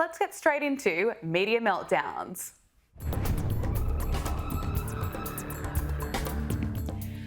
Let's get straight into media meltdowns.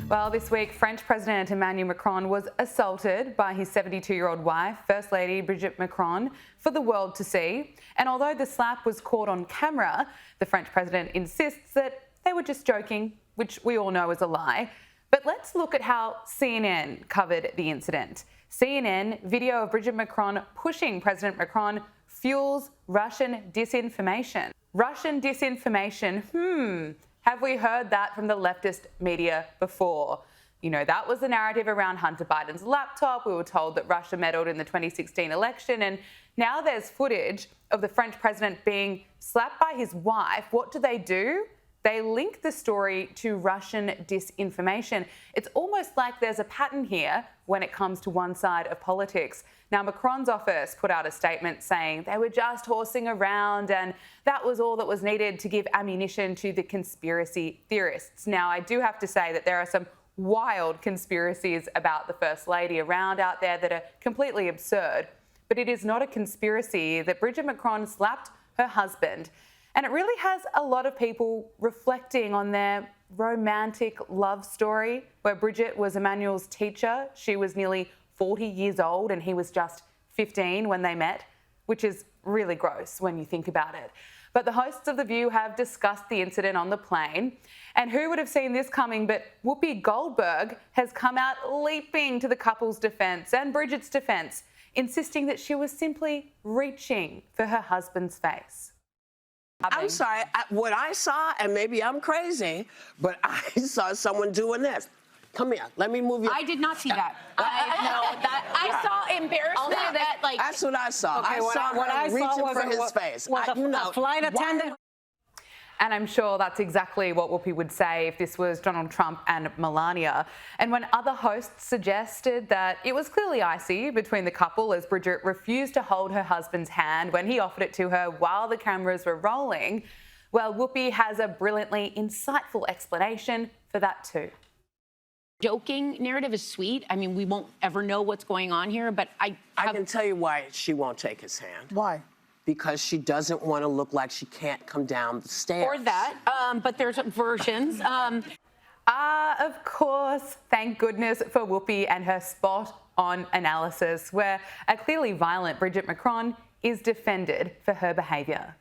Well, this week, French President Emmanuel Macron was assaulted by his 72-year-old wife, First Lady Brigitte Macron, for the world to see. And although the slap was caught on camera, the French president insists that they were just joking, which we all know is a lie. But let's look at how CNN covered the incident. CNN video of Brigitte Macron pushing President Macron fuels Russian disinformation. Russian disinformation, have we heard that from the leftist media before? You know, that was the narrative around Hunter Biden's laptop. We were told that Russia meddled in the 2016 election, and now there's footage of the French president being slapped by his wife. What do? They link the story to Russian disinformation. It's almost like there's a pattern here when it comes to one side of politics. Now, Macron's office put out a statement saying they were just horsing around and that was all that was needed to give ammunition to the conspiracy theorists. Now, I do have to say that there are some wild conspiracies about the First Lady around out there that are completely absurd, but it is not a conspiracy that Brigitte Macron slapped her husband. And it really has a lot of people reflecting on their romantic love story, where Brigitte was Emmanuel's teacher. She was nearly 40 years old and he was just 15 when they met, which is really gross when you think about it. But the hosts of The View have discussed the incident on the plane. And who would have seen this coming? But Whoopi Goldberg has come out leaping to the couple's defence and Brigitte's defence, insisting that she was simply reaching for her husband's face. I'm sorry, what I saw, and maybe I'm crazy, but I saw someone doing this. Come here, let me move you. I did not see that. I saw embarrassment. That's what I saw. Okay, I saw her reaching for his face. A flight attendant. And I'm sure that's exactly what Whoopi would say if this was Donald Trump and Melania. And when other hosts suggested that it was clearly icy between the couple as Brigitte refused to hold her husband's hand when he offered it to her while the cameras were rolling, well, Whoopi has a brilliantly insightful explanation for that too. Joking narrative is sweet. I mean, we won't ever know what's going on here, but I can tell you why she won't take his hand. Why? Because she doesn't want to look like she can't come down the stairs. Or that, but there's versions. Of course. Thank goodness for Whoopi and her spot-on analysis, where a clearly violent Brigitte Macron is defended for her behaviour.